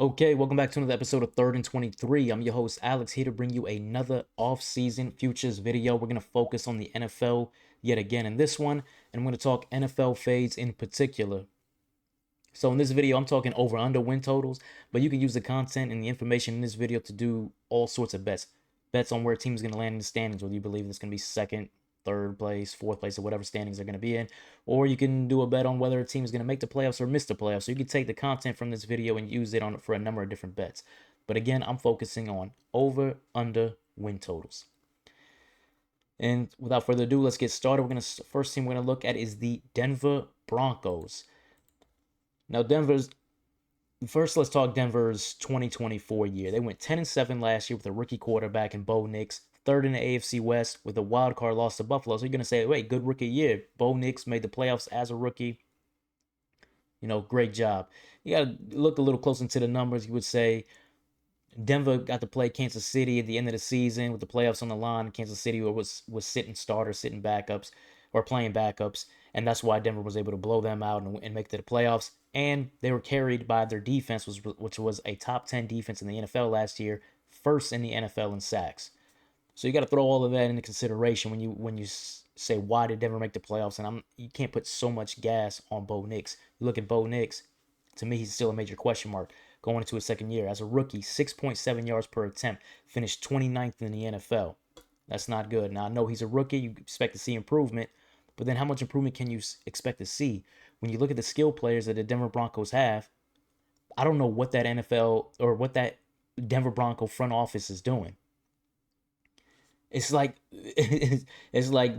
Okay, welcome back to another episode of Third and 23. I'm your host, Alex, here to bring you another off-season futures video. We're going to focus on the NFL yet again in this one, and I'm going to talk NFL fades in particular. So in this video, I'm talking over-under win totals, but you can use the content and the information in this video to do all sorts of bets. Bets on where a team is going to land in the standings, whether you believe it's going to be second, third place, fourth place, or whatever standings they're going to be in. Or you can do a bet on whether a team is going to make the playoffs or miss the playoffs. So you can take the content from this video and use it for a number of different bets. But again, I'm focusing on over, under win totals. And without further ado, let's get started. First team we're going to look at is the Denver Broncos. Now, let's talk Denver's 2024 year. They went 10-7 last year with a rookie quarterback in Bo Nix, third in the AFC West with a wild card loss to Buffalo. So you're going to say, wait, good rookie year. Bo Nix made the playoffs as a rookie. Great job. You got to look a little closer into the numbers. You would say Denver got to play Kansas City at the end of the season with the playoffs on the line. Kansas City was sitting starters, sitting backups, or playing backups. And that's why Denver was able to blow them out and make it to the playoffs. And they were carried by their defense, which was a top 10 defense in the NFL last year, first in the NFL in sacks. So you got to throw all of that into consideration when you say, why did Denver make the playoffs? And you can't put so much gas on Bo Nix. You look at Bo Nix, to me, he's still a major question mark going into his second year. As a rookie, 6.7 yards per attempt, finished 29th in the NFL. That's not good. Now, I know he's a rookie. You expect to see improvement. But then how much improvement can you expect to see? When you look at the skill players that the Denver Broncos have, I don't know what that NFL or what that Denver Bronco front office is doing. It's like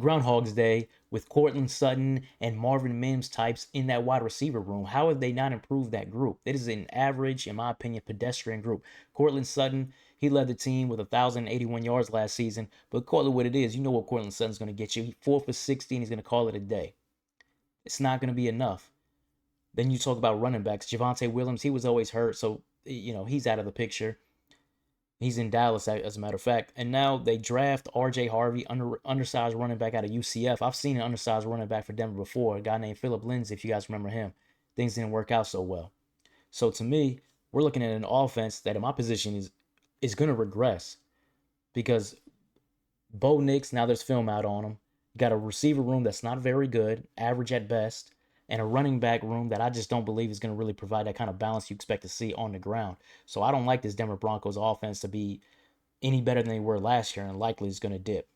Groundhog's Day with Cortland Sutton and Marvin Mims types in that wide receiver room. How have they not improved that group? It is an average, in my opinion, pedestrian group. Cortland Sutton, he led the team with 1,081 yards last season. But call it what it is. You know what Cortland Sutton's going to get you. He's 4 for 60, and he's going to call it a day. It's not going to be enough. Then you talk about running backs. Javonte Williams, he was always hurt, so he's out of the picture. He's in Dallas, as a matter of fact. And now they draft R.J. Harvey, undersized running back out of UCF. I've seen an undersized running back for Denver before, a guy named Philip Lindsay, if you guys remember him. Things didn't work out so well. So to me, we're looking at an offense that in my position is going to regress because Bo Nix, now there's film out on him. You got a receiver room that's not very good, average at best, and a running back room that I just don't believe is going to really provide that kind of balance you expect to see on the ground. So I don't like this Denver Broncos offense to be any better than they were last year, and likely is going to dip.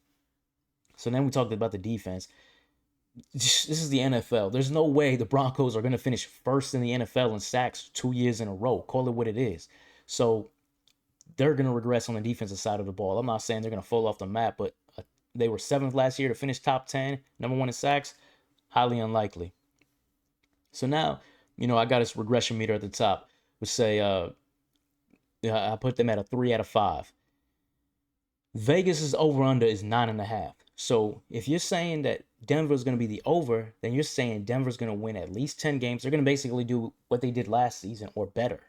So then we talked about the defense. This is the NFL. There's no way the Broncos are going to finish first in the NFL in sacks 2 years in a row. Call it what it is. So they're going to regress on the defensive side of the ball. I'm not saying they're going to fall off the map, but they were 7th last year to finish top 10, number 1 in sacks. Highly unlikely. So now, I got this regression meter at the top, which say I put them at a 3 out of 5. Vegas's over-under is 9.5. So if you're saying that Denver's going to be the over, then you're saying Denver's going to win at least 10 games. They're going to basically do what they did last season or better.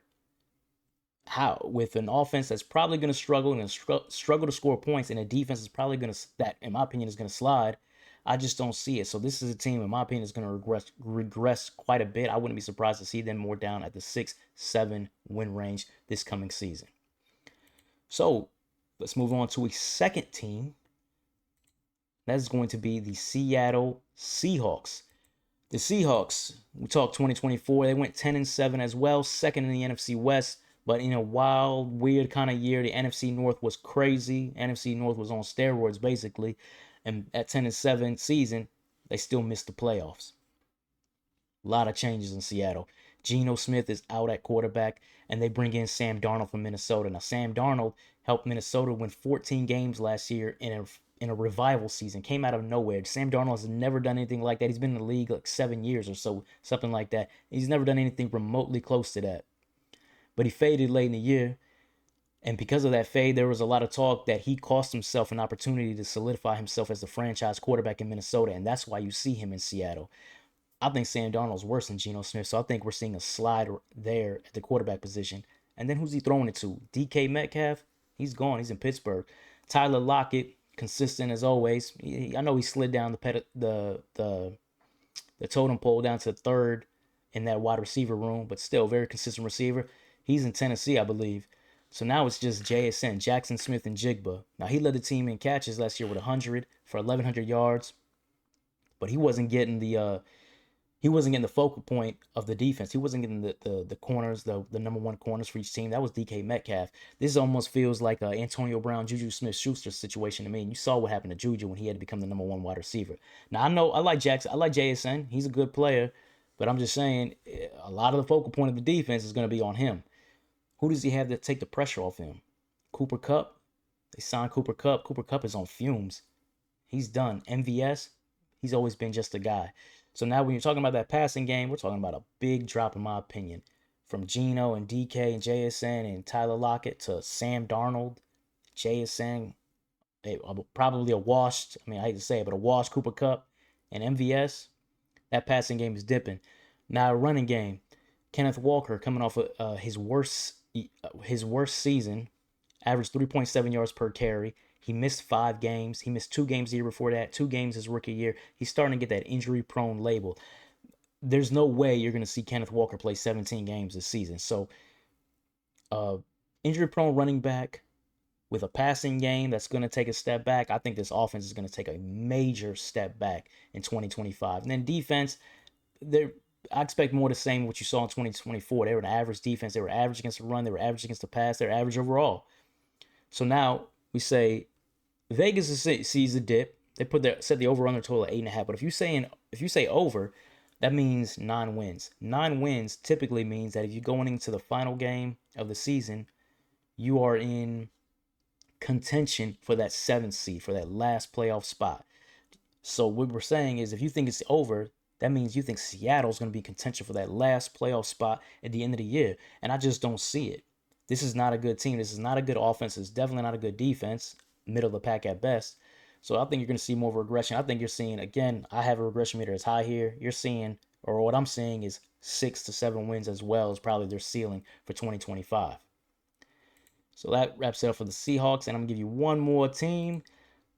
How? With an offense that's probably going to struggle and struggle to score points, and a defense is probably going to, that in my opinion, is going to slide. I just don't see it. So this is a team, in my opinion, is going to regress quite a bit. I wouldn't be surprised to see them more down at the 6-7 win range this coming season. So let's move on to a second team. That is going to be the Seattle Seahawks. The Seahawks, we talked 2024. They went 10-7 as well, second in the NFC West. But in a wild, weird kind of year, the NFC North was crazy. NFC North was on steroids, basically. And at 10-7 season, they still missed the playoffs. A lot of changes in Seattle. Geno Smith is out at quarterback, and they bring in Sam Darnold from Minnesota. Now, Sam Darnold helped Minnesota win 14 games last year in a revival season. Came out of nowhere. Sam Darnold has never done anything like that. He's been in the league like 7 years or so, something like that. He's never done anything remotely close to that. But he faded late in the year. And because of that fade, there was a lot of talk that he cost himself an opportunity to solidify himself as the franchise quarterback in Minnesota. And that's why you see him in Seattle. I think Sam Darnold's worse than Geno Smith. So I think we're seeing a slide there at the quarterback position. And then who's he throwing it to? DK Metcalf? He's gone. He's in Pittsburgh. Tyler Lockett, consistent as always. I know he slid down the totem pole down to third in that wide receiver room, but still very consistent receiver. He's in Tennessee, I believe. So now it's just JSN, Jackson Smith and Jigba. Now he led the team in catches last year with 100 for 1,100 yards, but he wasn't getting the focal point of the defense. He wasn't getting the corners, the number one corners for each team. That was DK Metcalf. This almost feels like a Antonio Brown, Juju Smith-Schuster situation to me. And you saw what happened to Juju when he had to become the number one wide receiver. Now I know I like Jackson. I like JSN. He's a good player, but I'm just saying a lot of the focal point of the defense is going to be on him. Who does he have to take the pressure off him? Cooper Kupp. They signed Cooper Kupp. Cooper Kupp is on fumes. He's done. MVS. He's always been just a guy. So now when you're talking about that passing game, we're talking about a big drop in my opinion. From Geno and DK and JSN and Tyler Lockett to Sam Darnold, JSN, probably a washed, I mean, I hate to say it, but a washed Cooper Kupp and MVS, that passing game is dipping. Now a running game, Kenneth Walker coming off of his worst season, averaged 3.7 yards per carry. He missed 5 games. He missed 2 games the year before that, 2 games his rookie year. He's starting to get that injury-prone label. There's no way you're going to see Kenneth Walker play 17 games this season. So, injury-prone running back with a passing game that's going to take a step back. I think this offense is going to take a major step back in 2025. And then defense, I expect more the same what you saw in 2024. They were an average defense. They were average against the run. They were average against the pass. They're average overall. So now we say Vegas sees a dip. They set the over-under total at 8.5. But if you say over, that means 9 wins. 9 wins typically means that if you're going into the final game of the season, you are in contention for that 7th seed, for that last playoff spot. So what we're saying is if you think it's over, that means you think Seattle's going to be in contention for that last playoff spot at the end of the year. And I just don't see it. This is not a good team. This is not a good offense. It's definitely not a good defense. Middle of the pack at best. So I think you're going to see more of a regression. I think you're seeing, again, I have a regression meter as high here. You're seeing, or what I'm seeing is 6 to 7 wins as well as probably their ceiling for 2025. So that wraps it up for the Seahawks. And I'm going to give you one more team.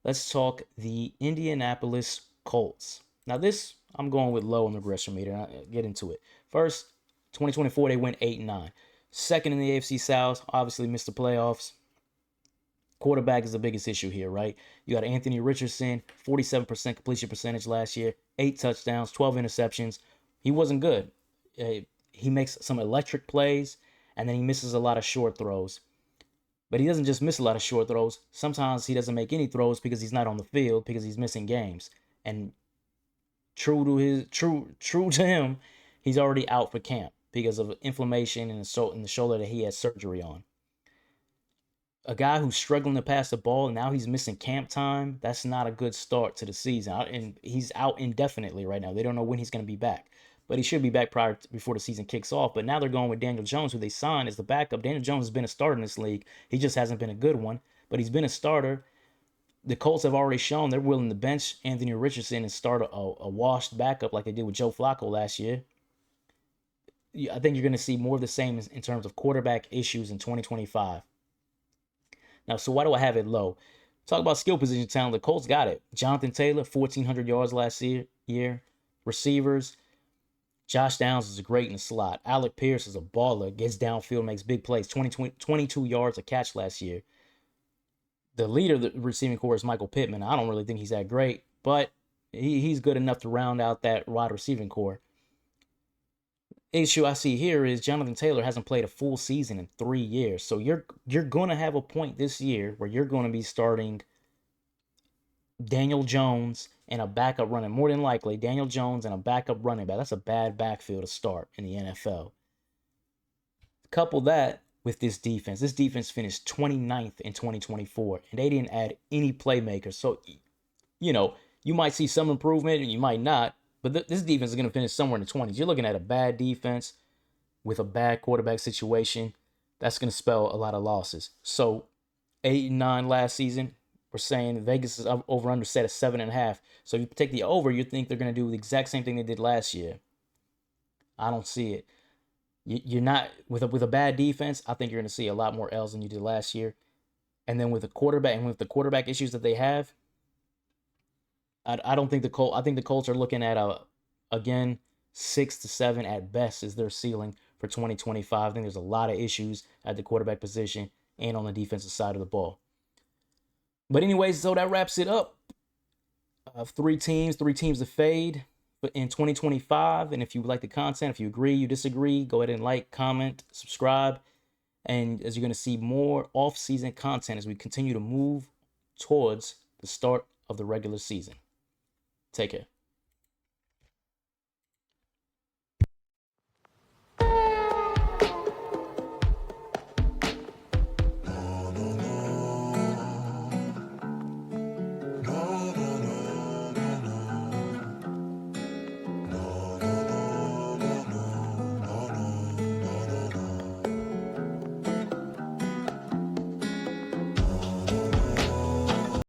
Let's talk the Indianapolis Colts. Now this, I'm going with low on the regression meter. I'll get into it. First, 2024, they went 8-9. Second in the AFC South, obviously missed the playoffs. Quarterback is the biggest issue here, right? You got Anthony Richardson, 47% completion percentage last year, 8 touchdowns, 12 interceptions. He wasn't good. He makes some electric plays, and then he misses a lot of short throws. But he doesn't just miss a lot of short throws. Sometimes he doesn't make any throws because he's not on the field, because he's missing games. And true to him, he's already out for camp because of inflammation in the shoulder that he had surgery on. A guy who's struggling to pass the ball, and now he's missing camp time, that's not a good start to the season. And he's out indefinitely right now. They don't know when he's going to be back. But he should be back before the season kicks off. But now they're going with Daniel Jones, who they signed as the backup. Daniel Jones has been a starter in this league. He just hasn't been a good one. But he's been a starter. The Colts have already shown they're willing to bench Anthony Richardson and start a washed backup like they did with Joe Flacco last year. I think you're going to see more of the same in terms of quarterback issues in 2025. Now, so why do I have it low? Talk about skill position talent. The Colts got it. Jonathan Taylor, 1,400 yards last year. Receivers, Josh Downs is great in the slot. Alec Pierce is a baller, gets downfield, makes big plays. 22 yards a catch last year. The leader of the receiving corps is Michael Pittman. I don't really think he's that great, but he's good enough to round out that wide receiving corps. Issue I see here is Jonathan Taylor hasn't played a full season in 3 years. So you're going to have a point this year where you're going to be starting Daniel Jones and a backup running. More than likely, Daniel Jones and a backup running back. That's a bad backfield to start in the NFL. Couple that with this defense. This defense finished 29th in 2024, and they didn't add any playmakers. So, you might see some improvement and you might not. But this defense is going to finish somewhere in the 20s. You're looking at a bad defense with a bad quarterback situation. That's going to spell a lot of losses. So 8-9 last season, we're saying Vegas is over under set at 7.5. So if you take the over, you think they're going to do the exact same thing they did last year. I don't see it. You're not with a bad defense. I think you're going to see a lot more L's than you did last year. And then with the quarterback issues that they have, I don't think the Colts. I think the Colts are looking at again 6 to 7 at best is their ceiling for 2025. I think there's a lot of issues at the quarterback position and on the defensive side of the ball. But anyways, so that wraps it up. Three teams to fade in 2025. And if you like the content, if you agree, you disagree, go ahead and like, comment, subscribe. And as you're going to see more off-season content as we continue to move towards the start of the regular season. Take care.